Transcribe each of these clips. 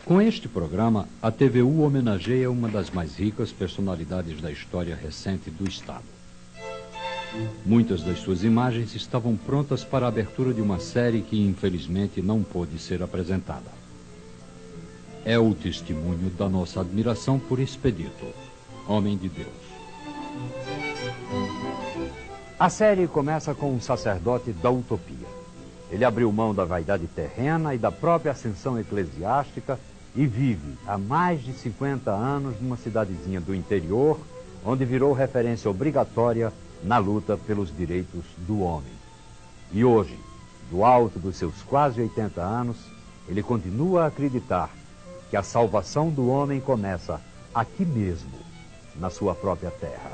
Com este programa, a TVU homenageia uma das mais ricas personalidades da história recente do Estado. Muitas das suas imagens estavam prontas para a abertura de uma série que, infelizmente, não pôde ser apresentada. É o testemunho da nossa admiração por Expedito, homem de Deus. A série começa com um sacerdote da utopia. Ele abriu mão da vaidade terrena e da própria ascensão eclesiástica e vive há mais de 50 anos numa cidadezinha do interior, onde virou referência obrigatória na luta pelos direitos do homem. E hoje, do alto dos seus quase 80 anos, ele continua a acreditar que a salvação do homem começa aqui mesmo, na sua própria terra.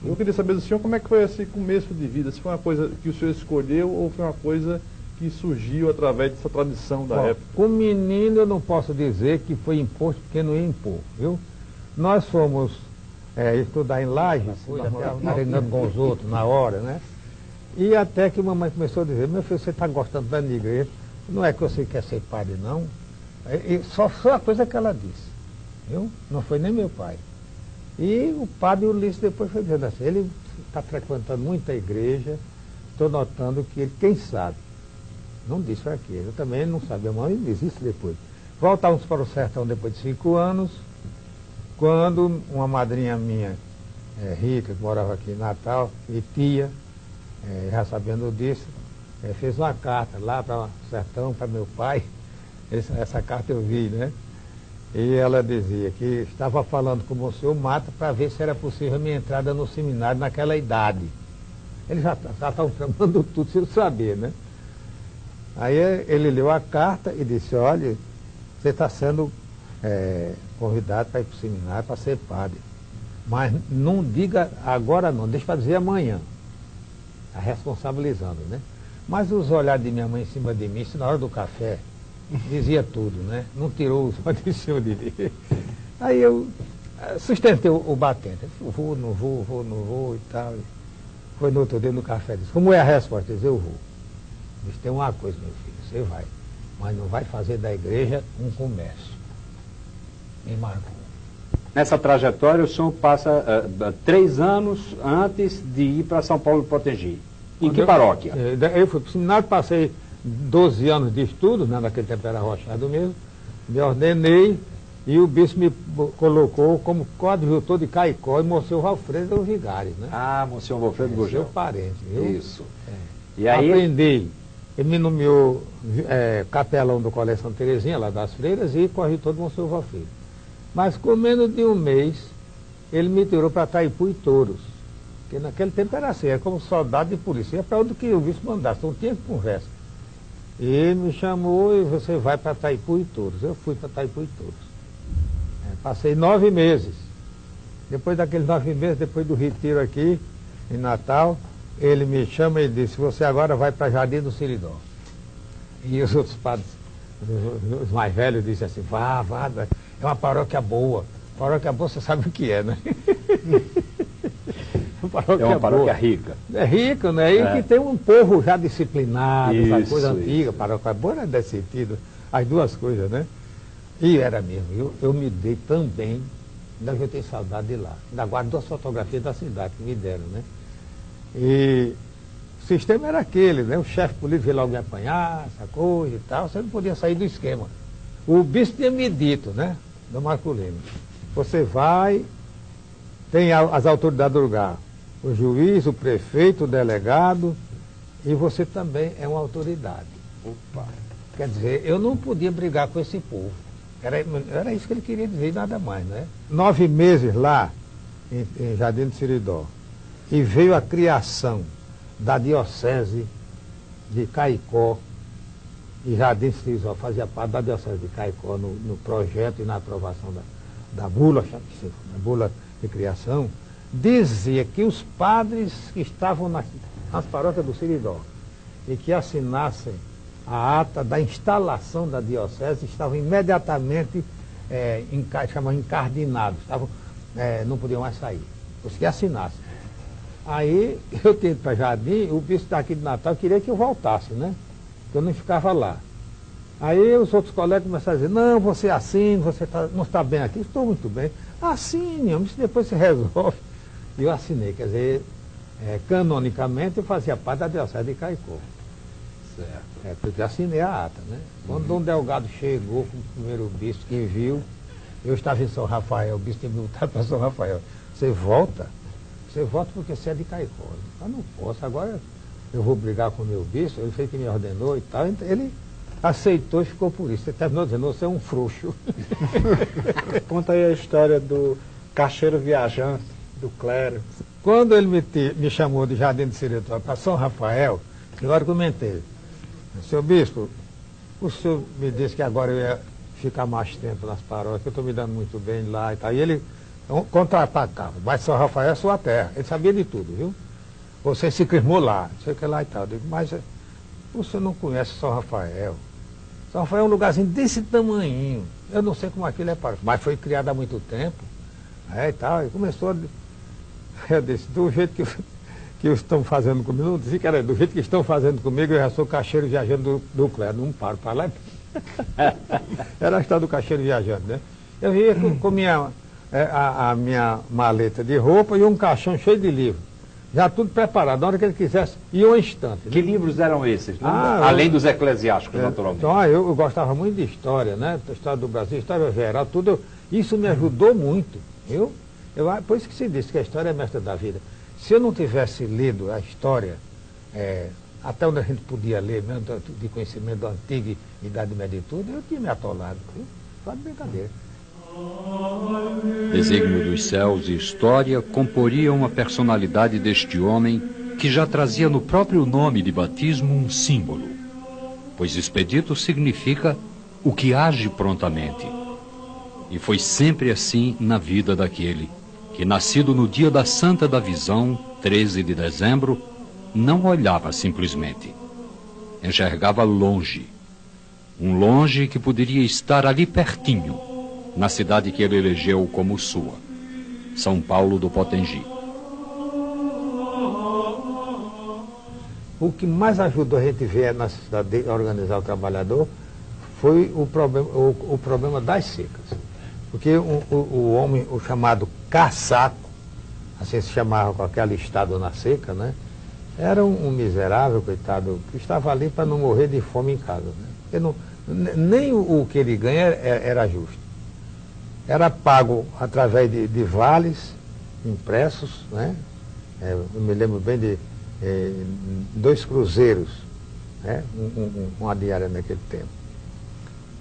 Eu queria saber do senhor como é que foi esse começo de vida, se foi uma coisa que o senhor escolheu ou foi uma coisa que surgiu através dessa tradição da época. Com menino eu não posso dizer que foi imposto porque não ia impor, viu? Nós fomos estudar em Lages, arengando com os outros na hora, né? E até que a mamãe começou a dizer, meu filho, você está gostando da minha igreja, não é que você quer ser padre, não. E só foi a coisa que ela disse, viu? Não foi nem meu pai. E o padre Ulisses depois foi dizendo assim, ele está frequentando muita igreja, estou notando que ele, quem sabe, não disse para quê, eu também não sabia, mas ele disse isso depois. Voltamos para o sertão depois de 5 anos, quando uma madrinha minha, rica, que morava aqui em Natal, e tia, já sabendo disso, fez uma carta lá para o sertão, para meu pai, essa carta eu vi, né? E ela dizia que estava falando com o senhor Mata para ver se era possível a minha entrada no seminário naquela idade. Eles já estavam tramando tudo sem saber, né? Aí ele leu a carta e disse, olha, você está sendo convidado para ir para o seminário, para ser padre. Mas não diga agora não, deixa para dizer amanhã. Está responsabilizando, né? Mas os olhares de minha mãe em cima de mim, isso na hora do café, dizia tudo, né? Não tirou os olhos de cima de mim. Aí eu sustentei o batente. Eu vou, não vou e tal. Foi no outro dia no café, disse, como é a resposta? Eu disse, eu vou. Disse, tem uma coisa, meu filho, você vai, mas não vai fazer da igreja um comércio. Me marcou. Nessa trajetória, o senhor passa 3 anos antes de ir para São Paulo Potengi. Em que paróquia? Eu fui para o seminário, passei 12 anos de estudo, né, naquele tempo era Rochado mesmo, me ordenei e o bispo me colocou como coadjutor de Caicó e Monsenhor Valfredo o vigário, né? Ah, Monsenhor Valfredo Gugel. Seu parente, viu? Isso. E aí... Aprendi. Ele me nomeou capelão do Colégio Santa Terezinha, lá das Freiras, e corretor do Monsenhor Valfredo. Mas com menos de um mês, ele me tirou para Taipu e Touros. Porque naquele tempo era assim, era como soldado de polícia, para onde que o bispo mandasse, não tinha conversa. E ele me chamou e você vai para Taipu e Touros. Eu fui para Taipu e Touros. Passei 9 meses. Depois daqueles 9 meses, depois do retiro aqui, em Natal, ele me chama e disse, você agora vai para Jardim do Siridó. E os outros padres, os mais velhos, disseram assim, vá, é uma paróquia boa. Paróquia boa, você sabe o que é, né? É uma paróquia rica. É rica, né? E que tem um povo já disciplinado, essa coisa antiga. Isso. Paróquia boa era desse sentido, as duas coisas, né? E era mesmo, eu me dei também, ainda que eu tenho saudade de lá. Ainda guardo 2 fotografias da cidade que me deram, né? E o sistema era aquele, né? O chefe político veio logo me apanhar, essa coisa e tal, você não podia sair do esquema. O bispo tinha me dito, né? Do Marco Lima, você vai, tem as autoridades do lugar, o juiz, o prefeito, o delegado, e você também é uma autoridade. Opa. Quer dizer, eu não podia brigar com esse povo. Era isso que ele queria dizer e nada mais, né? 9 meses lá, em Jardim do Siridó, e veio a criação da diocese de Caicó, e Jardim do Siridó fazia parte da diocese de Caicó no projeto e na aprovação da bula de criação, dizia que os padres que estavam nas paróquias do Siridó e que assinassem a ata da instalação da diocese estavam imediatamente encardinados, não podiam mais sair, os que assinassem. Aí eu tinha ido para Jardim, o bispo daqui de Natal queria que eu voltasse, né? Que eu não ficava lá. Aí os outros colegas começaram a dizer, não, você assine, você não está bem aqui. Estou muito bem. Assine, homem, isso depois se resolve. E eu assinei, quer dizer, canonicamente eu fazia parte da Diocese de Caicó. Certo. Porque eu assinei a ata, né? Quando Dom Delgado chegou com o primeiro bispo que viu, eu estava em São Rafael, o bispo tinha me voltado para São Rafael. Você volta porque você é de Caicó. Eu não posso, agora eu vou brigar com o meu bispo, ele fez que me ordenou e tal. Então, ele aceitou e ficou por isso. Ele terminou dizendo, você é um frouxo. Conta aí a história do caixeiro viajante, do clero. Quando ele me chamou de Jardim de Seretório para São Rafael, eu argumentei. Seu bispo, o senhor me disse que agora eu ia ficar mais tempo nas paróquias, que eu estou me dando muito bem lá e tal. E ele contra-atacava, mas São Rafael é sua terra. Ele sabia de tudo, viu? Você se crismou lá, não sei o que lá e tal. Eu digo, mas você não conhece São Rafael. São Rafael é um lugarzinho desse tamanhinho. Eu não sei como aquilo é paróquia, mas foi criado há muito tempo. E tal. E começou a... Eu disse, do jeito que estão fazendo comigo, não disse que era do jeito que estão fazendo comigo, eu já sou caixeiro viajando do clero, não paro para lá. Era a história do caixeiro viajando, né? Eu ia com a minha maleta de roupa e um caixão cheio de livros. Já tudo preparado, na hora que ele quisesse, ia um instante. Que livros eram esses? Além dos eclesiásticos, naturalmente. Então, eu gostava muito de história, né? História do Brasil, história geral, tudo. Isso me ajudou muito. Por isso que se diz que a história é mestra da vida. Se eu não tivesse lido a história, até onde a gente podia ler, mesmo de conhecimento da antiga Idade Média e tudo, eu tinha me atolado. Só de brincadeira. Desígnio dos céus e história comporiam a personalidade deste homem que já trazia no próprio nome de batismo um símbolo, pois expedito significa o que age prontamente. E foi sempre assim na vida daquele que, nascido no dia da Santa da Visão, 13 de dezembro, não olhava simplesmente. Enxergava longe. Um longe que poderia estar ali pertinho, na cidade que ele elegeu como sua, São Paulo do Potengi. O que mais ajudou a gente ver na cidade a organizar o trabalhador foi o problema das secas. Porque o homem, o chamado caçaco, assim se chamava com aquele estado na seca, né? Era um miserável, coitado, que estava ali para não morrer de fome em casa. Né? Nem o que ele ganha era justo. Era pago através de vales impressos, né? Eu me lembro bem de 2 cruzeiros, né? Uma diária naquele tempo.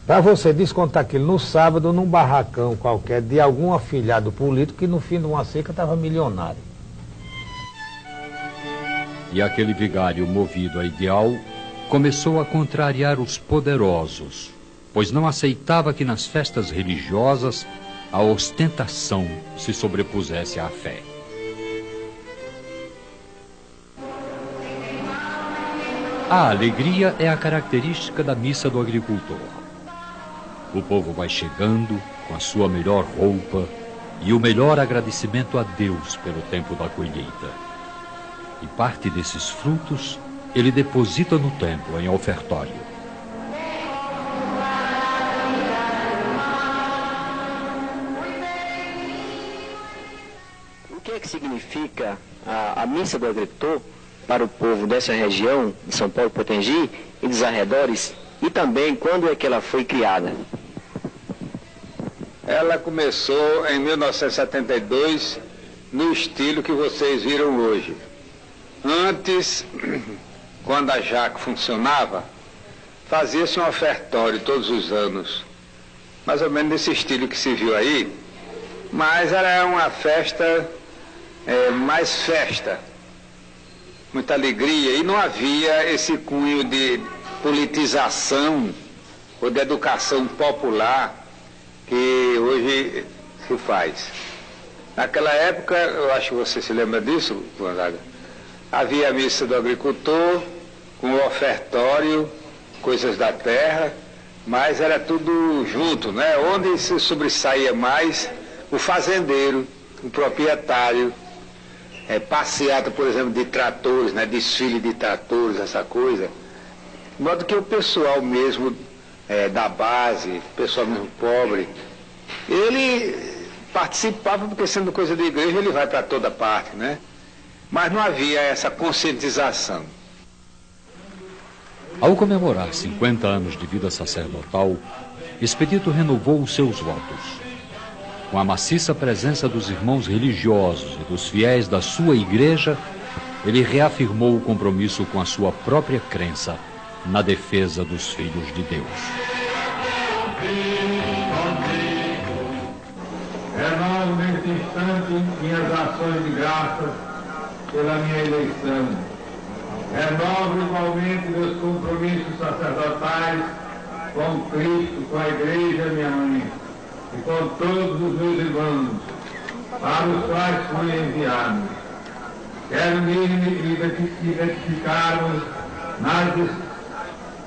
Para você descontar aquilo no sábado, num barracão qualquer, de algum afilhado político que no fim de uma seca estava milionário. E aquele vigário movido a ideal começou a contrariar os poderosos, pois não aceitava que nas festas religiosas a ostentação se sobrepusesse à fé. A alegria é a característica da missa do agricultor. O povo vai chegando com a sua melhor roupa e o melhor agradecimento a Deus pelo tempo da colheita. E parte desses frutos ele deposita no templo, em ofertório. O que é que significa a missa do agricultor para o povo dessa região, de São Paulo, Potengi e dos arredores, e também quando é que ela foi criada? Ela começou em 1972, no estilo que vocês viram hoje. Antes, quando a Jaco funcionava, fazia-se um ofertório todos os anos, mais ou menos nesse estilo que se viu aí, mas era uma festa, mais festa, muita alegria, e não havia esse cunho de politização ou de educação popular que hoje se faz. Naquela época, eu acho que você se lembra disso, Gonzaga, havia a missa do agricultor, com o ofertório, coisas da terra, mas era tudo junto, né? Onde se sobressaía mais o fazendeiro, o proprietário, passeata, por exemplo, de tratores, né? Desfile de tratores, essa coisa. De modo que o pessoal mesmo da base, pessoal mesmo pobre, ele participava, porque sendo coisa da igreja ele vai para toda parte, né? Mas não havia essa conscientização. Ao comemorar 50 anos de vida sacerdotal, Expedito renovou os seus votos. Com a maciça presença dos irmãos religiosos e dos fiéis da sua igreja, ele reafirmou o compromisso com a sua própria crença na defesa dos filhos de Deus. Renovo neste instante minhas ações de graças pela minha eleição. Renovo igualmente meus compromissos sacerdotais com Cristo, com a Igreja, minha mãe, e com todos os meus irmãos, para os quais fui enviado. Quero me identificar-nos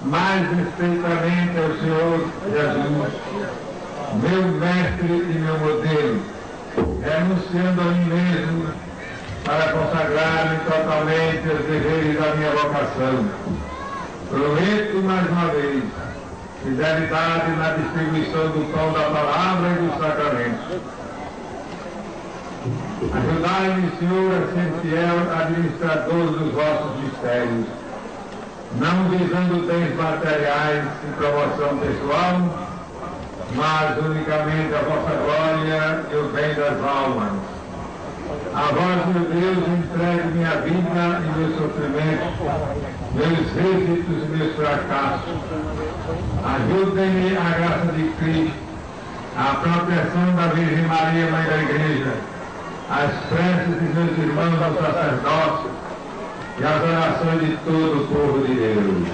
mais estreitamente ao Senhor Jesus, meu mestre e meu modelo, renunciando a mim mesmo para consagrar-me totalmente aos deveres da minha vocação. Prometo mais uma vez fidelidade na distribuição do pão da palavra e dos sacramentos. Ajudai-me, Senhor, a ser fiel administrador dos vossos mistérios, não visando bens materiais e promoção pessoal, mas unicamente a vossa glória e o bem das almas. A vós, meu Deus, entrego minha vida e meu sofrimento, meus êxitos e meus fracassos. Ajudem-me a graça de Cristo, a proteção da Virgem Maria, Mãe da Igreja, as preces de meus irmãos ao sacerdócio e as orações de todo o povo de Deus.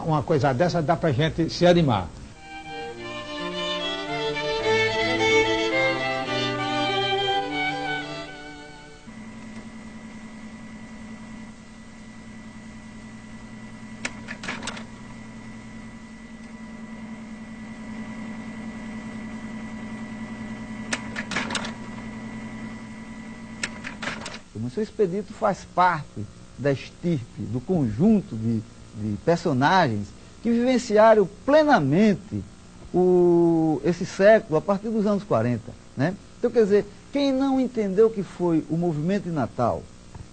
Uma coisa dessa dá pra gente se animar. O Monsenhor Expedito faz parte da estirpe, do conjunto de personagens que vivenciaram plenamente esse século a partir dos anos 40. Né? Então, quer dizer, quem não entendeu o que foi o movimento de Natal,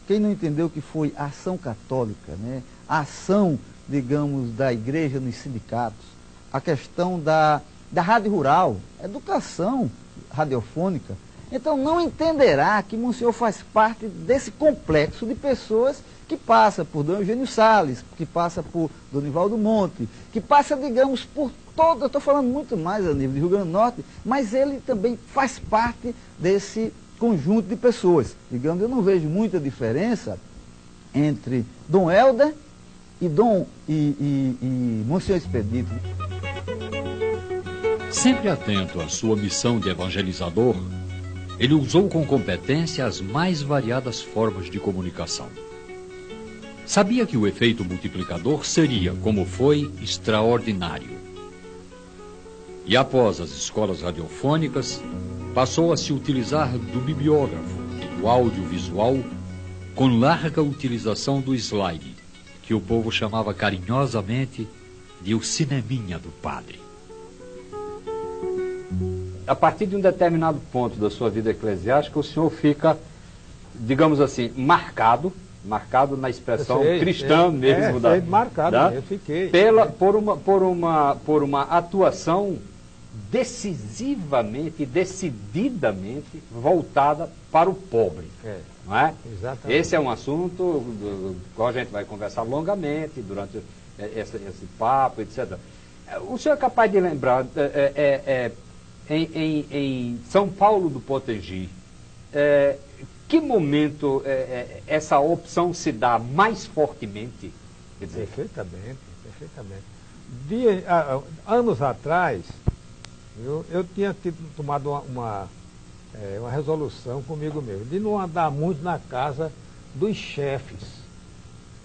quem não entendeu o que foi a ação católica, né? A ação, digamos, da igreja nos sindicatos, a questão da rádio rural, educação radiofônica, então não entenderá que Monsenhor faz parte desse complexo de pessoas que passa por Dom Eugênio Salles, que passa por Donivaldo Monte, que passa, digamos, por todo, eu estou falando muito mais a nível de Rio Grande do Norte, mas ele também faz parte desse conjunto de pessoas. Digamos, eu não vejo muita diferença entre Dom Helder e Monsenhor Expedito. Sempre atento à sua missão de evangelizador, ele usou com competência as mais variadas formas de comunicação. Sabia que o efeito multiplicador seria, como foi, extraordinário. E após as escolas radiofônicas, passou a se utilizar do bibliógrafo e do audiovisual, com larga utilização do slide, que o povo chamava carinhosamente de o cineminha do padre. A partir de um determinado ponto da sua vida eclesiástica, o senhor fica, digamos assim, marcado na expressão cristã mesmo, marcado, eu fiquei. Por uma atuação decisivamente, decididamente voltada para o pobre. Não é? Exatamente. Esse é um assunto do qual a gente vai conversar longamente durante esse papo, etc. O senhor é capaz de lembrar, em São Paulo do Potengi, que momento essa opção se dá mais fortemente? Quer dizer, perfeitamente. Anos atrás, eu tinha tomado uma resolução comigo mesmo, de não andar muito na casa dos chefes,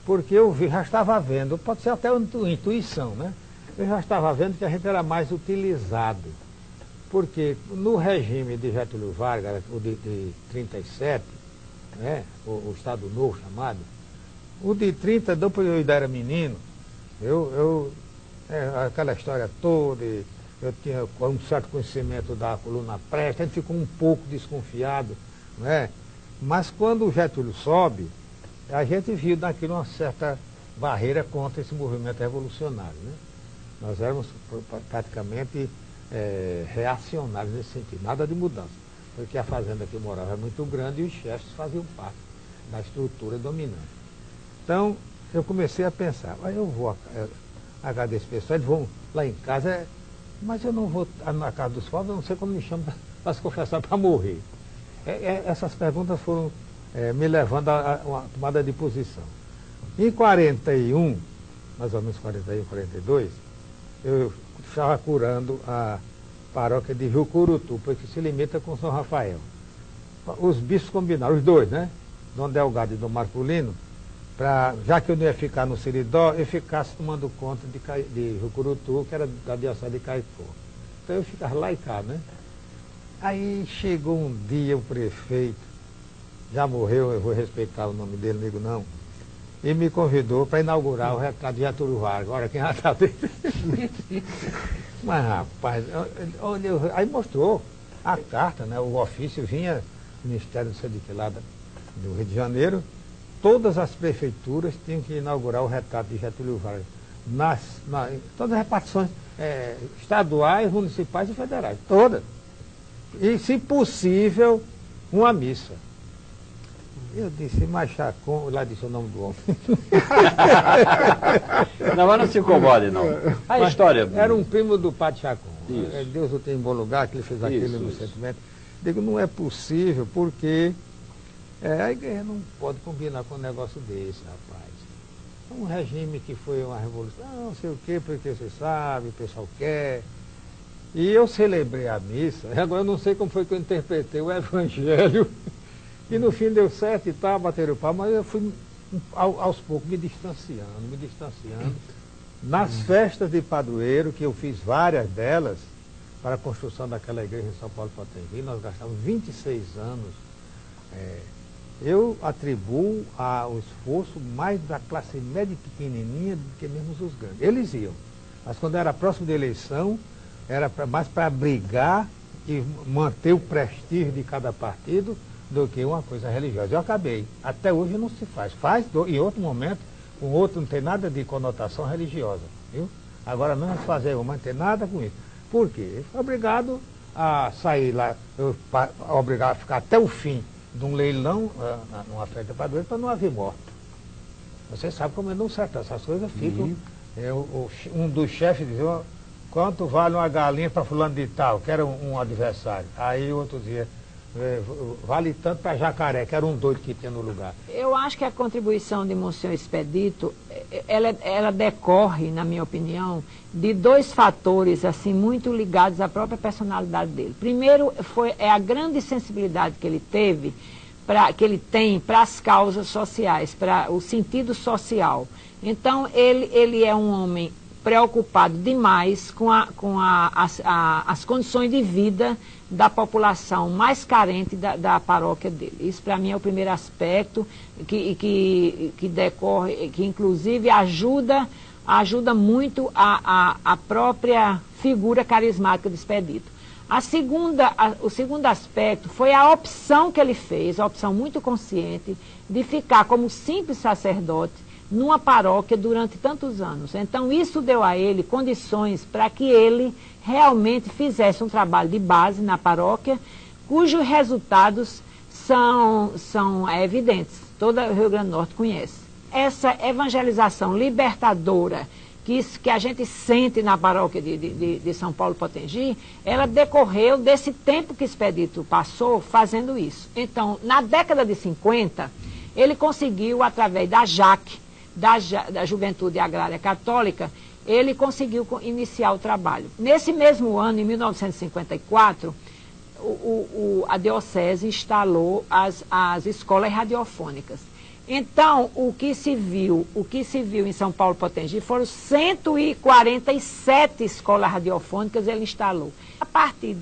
porque já estava vendo, pode ser até uma intuição, né? eu já estava vendo que a gente era mais utilizado. Porque no regime de Getúlio Vargas, o de 37, né, o Estado Novo chamado, o de 30, depois eu ainda era menino, aquela história toda, eu tinha um certo conhecimento da coluna presta, a gente ficou um pouco desconfiado, né? Mas quando o Getúlio sobe, a gente viu naquilo uma certa barreira contra esse movimento revolucionário, né? Nós éramos praticamente reacionários nesse sentido, nada de mudança, porque a fazenda que eu morava é muito grande e os chefes faziam parte da estrutura dominante. Então, eu comecei a pensar, eu vou agradar esse pessoal, eles vão lá em casa, mas eu não vou na casa dos pobres, eu não sei como me chamam para se confessar para morrer. Essas perguntas foram me levando a uma tomada de posição. Em 41, mais ou menos 41, 42, eu estava curando a paróquia de Jucurutu, porque se limita com São Rafael. Os bispos combinaram, os dois, né? Dom Delgado e Dom Marculino, já que eu não ia ficar no Seridó, eu ficasse tomando conta de Jucurutu, que era da diocese de Caicó. Então eu ficava lá e cá, né? Aí chegou um dia o prefeito, já morreu, eu vou respeitar o nome dele, não digo não, e me convidou para inaugurar o retrato de Getúlio Vargas. Olha quem retrato dele. Mas rapaz, olha, aí mostrou a carta, né? O ofício vinha do Ministério do Sei lá do Rio de Janeiro, todas as prefeituras tinham que inaugurar o retrato de Getúlio Vargas. Todas as repartições estaduais, municipais e federais, todas. E, se possível, uma missa. Eu disse, mas Chacon, lá disse o nome do homem. Não, mas não se incomode, não. A história... Era um primo do Padre Chacon. Isso. Deus o tem em bom lugar, que ele fez aquilo no sentimento. Digo, não é possível, porque a igreja não pode combinar com um negócio desse, rapaz. Um regime que foi uma revolução, não sei o quê, porque você sabe, o pessoal quer. E eu celebrei a missa, agora eu não sei como foi que eu interpretei o evangelho, e no fim deu certo e tal, bateram o pau, mas eu fui aos poucos me distanciando. Nas festas de padroeiro, que eu fiz várias delas, para a construção daquela igreja em São Paulo Potengi, nós gastamos 26 anos. Eu atribuo o esforço mais da classe média pequenininha do que mesmo os grandes. Eles iam, mas quando era próximo da eleição, era mais para brigar e manter o prestígio de cada partido do que uma coisa religiosa. Eu acabei. Até hoje não se faz. Em outro momento, com outro não tem nada de conotação religiosa. Viu? Agora não vamos fazer, não tem nada com isso. Por quê? Eu fui obrigado a sair lá, obrigado a ficar até o fim de um leilão, numa festa de padroeiro, para não haver morte. Você sabe como é não certo, essas coisas ficam. Um dos chefes dizia, quanto vale uma galinha para fulano de tal, que era um adversário. Aí o outro dizia, vale tanto para jacaré, que era um doido que tinha no lugar. Eu acho que a contribuição de Monsenhor Expedito, ela decorre, na minha opinião, de dois fatores assim muito ligados à própria personalidade dele. Primeiro é a grande sensibilidade que ele teve, que ele tem para as causas sociais, para o sentido social. Então ele é um homem preocupado demais com as condições de vida da população mais carente da paróquia dele. Isso, para mim, é o primeiro aspecto que decorre, que inclusive ajuda muito a própria figura carismática de Expedito. O segundo aspecto foi a opção que ele fez, a opção muito consciente, de ficar como simples sacerdote numa paróquia durante tantos anos. Então, isso deu a ele condições para que ele realmente fizesse um trabalho de base na paróquia, cujos resultados são evidentes. Todo o Rio Grande do Norte conhece. Essa evangelização libertadora que a gente sente na paróquia de São Paulo Potengi, ela decorreu desse tempo que Expedito passou fazendo isso. Então, na década de 50, ele conseguiu, através da JAC, da Juventude Agrária Católica, ele conseguiu iniciar o trabalho. Nesse mesmo ano, em 1954, a diocese instalou as escolas radiofônicas. Então, o que se viu em São Paulo Potengi foram 147 escolas radiofônicas ele instalou. A partir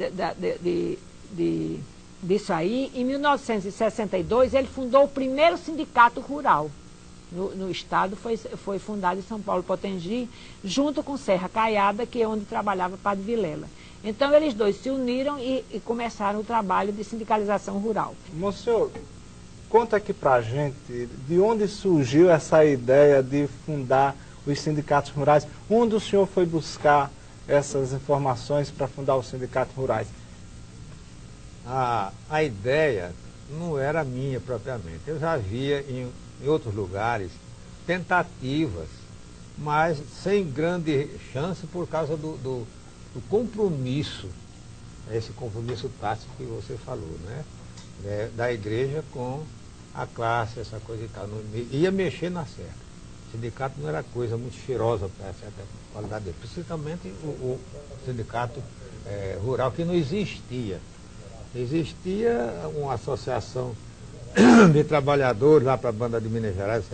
disso aí, em 1962, ele fundou o primeiro sindicato rural no estado, foi fundado em São Paulo Potengi, junto com Serra Caiada, que é onde trabalhava Padre Vilela. Então, eles dois se uniram e começaram o trabalho de sindicalização rural. Monsenhor, conta aqui pra gente de onde surgiu essa ideia de fundar os sindicatos rurais. Onde o senhor foi buscar essas informações para fundar os sindicatos rurais? A ideia não era minha propriamente. Eu já via em outros lugares tentativas, mas sem grande chance por causa do compromisso, esse compromisso tático que você falou, né? Da igreja com a classe, essa coisa e tal. Não, ia mexer na certa. O sindicato não era coisa muito cheirosa para certa qualidade dele, principalmente o sindicato rural, que não existia. Existia uma associação de trabalhadores lá para a banda de Minas Gerais,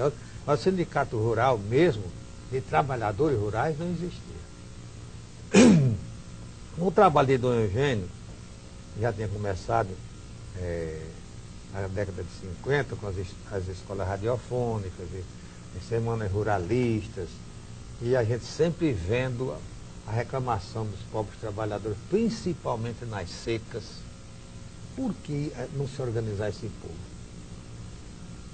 mas o sindicato rural mesmo, de trabalhadores rurais, não existia. O trabalho de Dom Eugênio já tinha começado na década de 50, com as escolas radiofônicas, as semanas ruralistas, e a gente sempre vendo a reclamação dos pobres trabalhadores, principalmente nas secas. Por que não se organizar esse povo?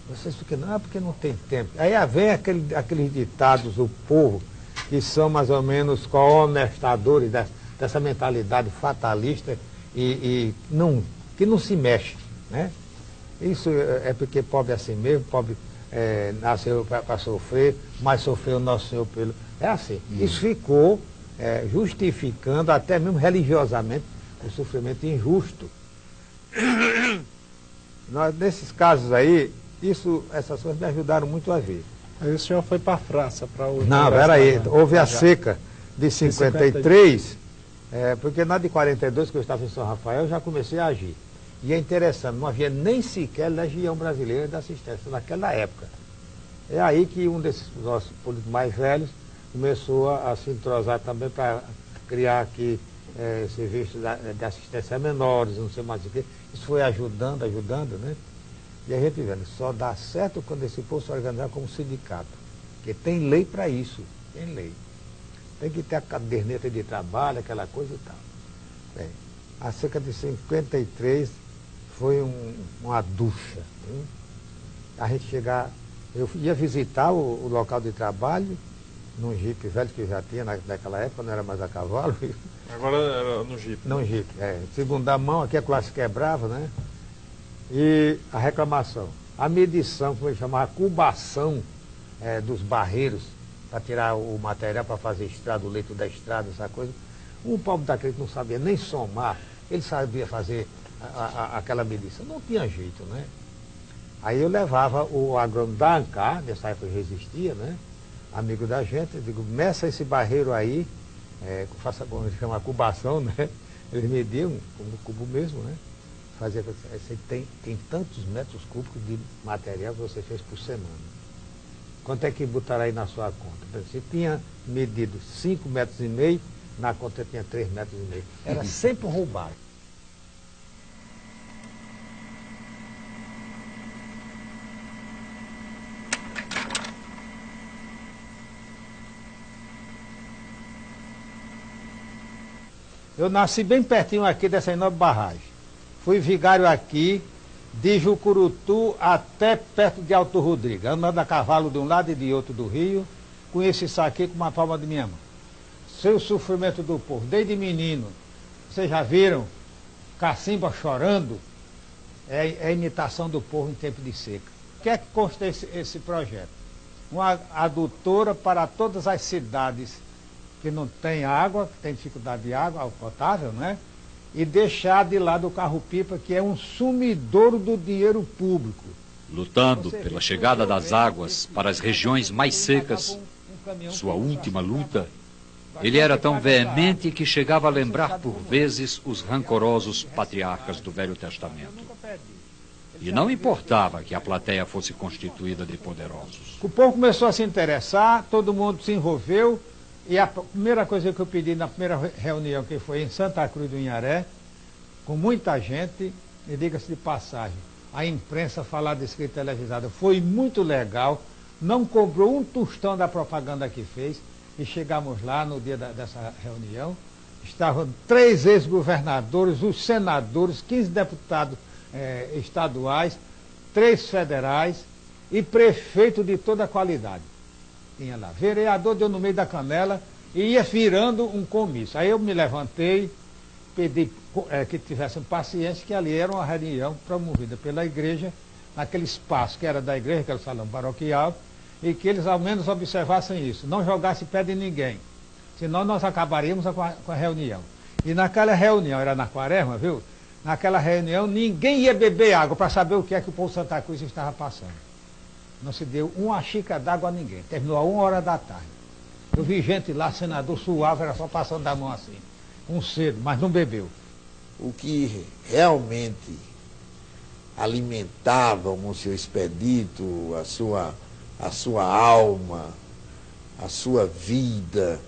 Vocês ficam, não, porque não tem tempo. Aí vem aqueles ditados do povo, que são mais ou menos co-honestadores dessa mentalidade fatalista e que não se mexe, né? Isso é porque pobre é assim mesmo, pobre nasceu para sofrer, mas sofreu o nosso Senhor pelo... É assim. Isso ficou justificando até mesmo religiosamente o sofrimento injusto. Nesses casos aí, essas coisas me ajudaram muito a ver. Aí o senhor foi para a França para o... Não, peraí, houve a seca de 53, porque na de 42, que eu estava em São Rafael, eu já comecei a agir. E é interessante, não havia nem sequer Legião Brasileira de Assistência naquela época. É aí que um desses nossos políticos mais velhos começou a se entrosar também para criar aqui serviços de assistência a menores, não sei mais o que. Isso foi ajudando, né? E a gente vendo, só dá certo quando esse povo se organizar como sindicato. Porque tem lei para isso, tem lei. Tem que ter a caderneta de trabalho, aquela coisa e tal. Bem, a cerca de 53 foi uma ducha. Hein? A gente chegar, eu ia visitar o local de trabalho, num jipe velho que já tinha naquela época, não era mais a cavalo. Agora era no jipe. Num jipe, segunda mão, aqui a classe quebrava, né? E a reclamação, a medição, como ele chamava, a cubação dos barreiros para tirar o material para fazer estrada, o leito da estrada, essa coisa. Um pobre daquele que não sabia nem somar, ele sabia fazer aquela medição. Não tinha jeito, né? Aí eu levava o agrônomo da ANCAR, nessa época já existia, né? Amigo da gente, eu digo, meça esse barreiro aí, faça como ele chama, a cubação, né? Eles mediam como cubo mesmo, né? Fazia, você tem tantos metros cúbicos de material que você fez por semana. Quanto é que botará aí na sua conta? Você tinha medido 5,5 metros, na conta tinha 3,5 metros. Era sempre roubado. Eu nasci bem pertinho aqui dessa enorme barragem. Fui vigário aqui, de Jucurutu até perto de Alto Rodrigo, andando a cavalo de um lado e de outro do rio, conheci isso aqui com uma palma de minha mão. Seu sofrimento do povo, desde menino, vocês já viram cacimba chorando? É a imitação do povo em tempo de seca. O que é que consta esse projeto? Uma adutora para todas as cidades que não tem água, que tem dificuldade de água potável, né? E deixar de lado o carro-pipa, que é um sumidouro do dinheiro público. Lutando pela chegada das águas para as regiões mais secas, sua última luta, ele era tão veemente que chegava a lembrar por vezes os rancorosos patriarcas do Velho Testamento. E não importava que a plateia fosse constituída de poderosos. O povo começou a se interessar, todo mundo se envolveu, e a primeira coisa que eu pedi na primeira reunião, que foi em Santa Cruz do Inharé, com muita gente, e diga-se de passagem, a imprensa falar de escrita legislada foi muito legal, não cobrou um tostão da propaganda que fez, e chegamos lá no dia dessa reunião, estavam 3 ex-governadores, os senadores, 15 deputados estaduais, 3 federais e prefeito de toda a qualidade. Tinha lá, vereador deu no meio da canela e ia virando um comício. Aí eu me levantei, pedi que tivessem paciência, que ali era uma reunião promovida pela igreja, naquele espaço que era da igreja, que era o salão paroquial, e que eles ao menos observassem isso, não jogassem pé de ninguém, senão nós acabaríamos com a reunião. E naquela reunião, era na Quaresma, viu? Naquela reunião ninguém ia beber água para saber o que é que o povo de Santa Cruz estava passando. Não se deu uma xícara d'água a ninguém. Terminou a 1h da tarde. Eu vi gente lá, senador suave, era só passando a mão assim, com sede, mas não bebeu. O que realmente alimentava o Monsenhor Expedito, a sua alma, a sua vida,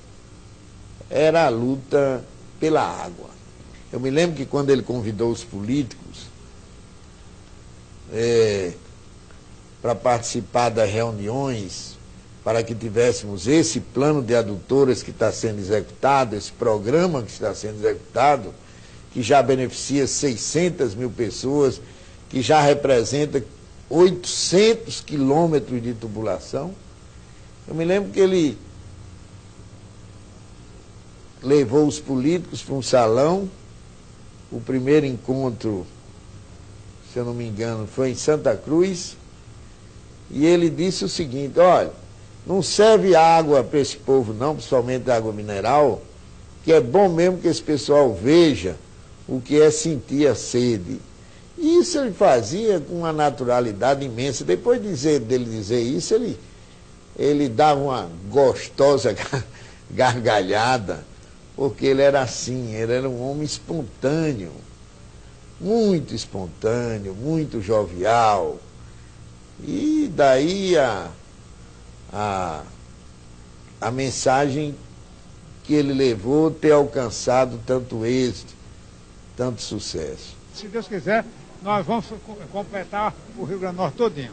era a luta pela água. Eu me lembro que quando ele convidou os políticos para participar das reuniões, para que tivéssemos esse plano de adutoras que está sendo executado, esse programa que está sendo executado, que já beneficia 600 mil pessoas, que já representa 800 quilômetros de tubulação. Eu me lembro que ele levou os políticos para um salão. O primeiro encontro, se eu não me engano, foi em Santa Cruz, e ele disse o seguinte: olha, não serve água para esse povo não, principalmente água mineral, que é bom mesmo que esse pessoal veja o que é sentir a sede. E isso ele fazia com uma naturalidade imensa. Depois dele dizer isso, ele dava uma gostosa gargalhada, porque ele era assim, ele era um homem espontâneo, muito jovial. E daí a mensagem que ele levou ter alcançado tanto êxito, tanto sucesso. Se Deus quiser, nós vamos completar o Rio Grande do Norte todinho.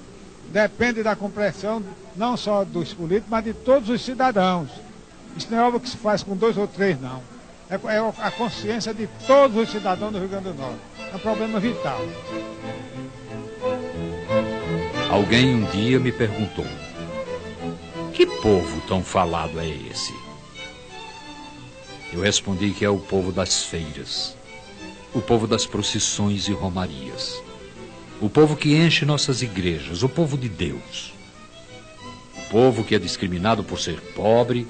Depende da compreensão não só dos políticos, mas de todos os cidadãos. Isso não é algo que se faz com 2 ou 3, não. É a consciência de todos os cidadãos do Rio Grande do Norte. É um problema vital. Alguém um dia me perguntou: que povo tão falado é esse? Eu respondi que é o povo das feiras, o povo das procissões e romarias, o povo que enche nossas igrejas, o povo de Deus. O povo que é discriminado por ser pobre,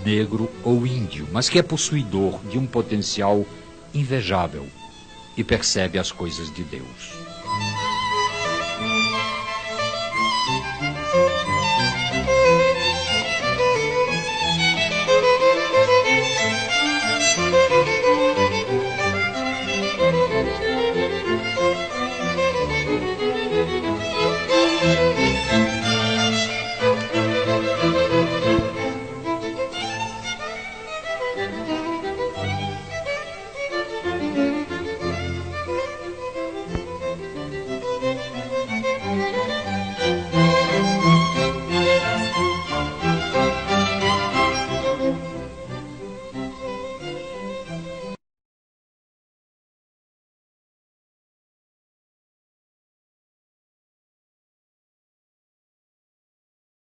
negro ou índio, mas que é possuidor de um potencial invejável e percebe as coisas de Deus.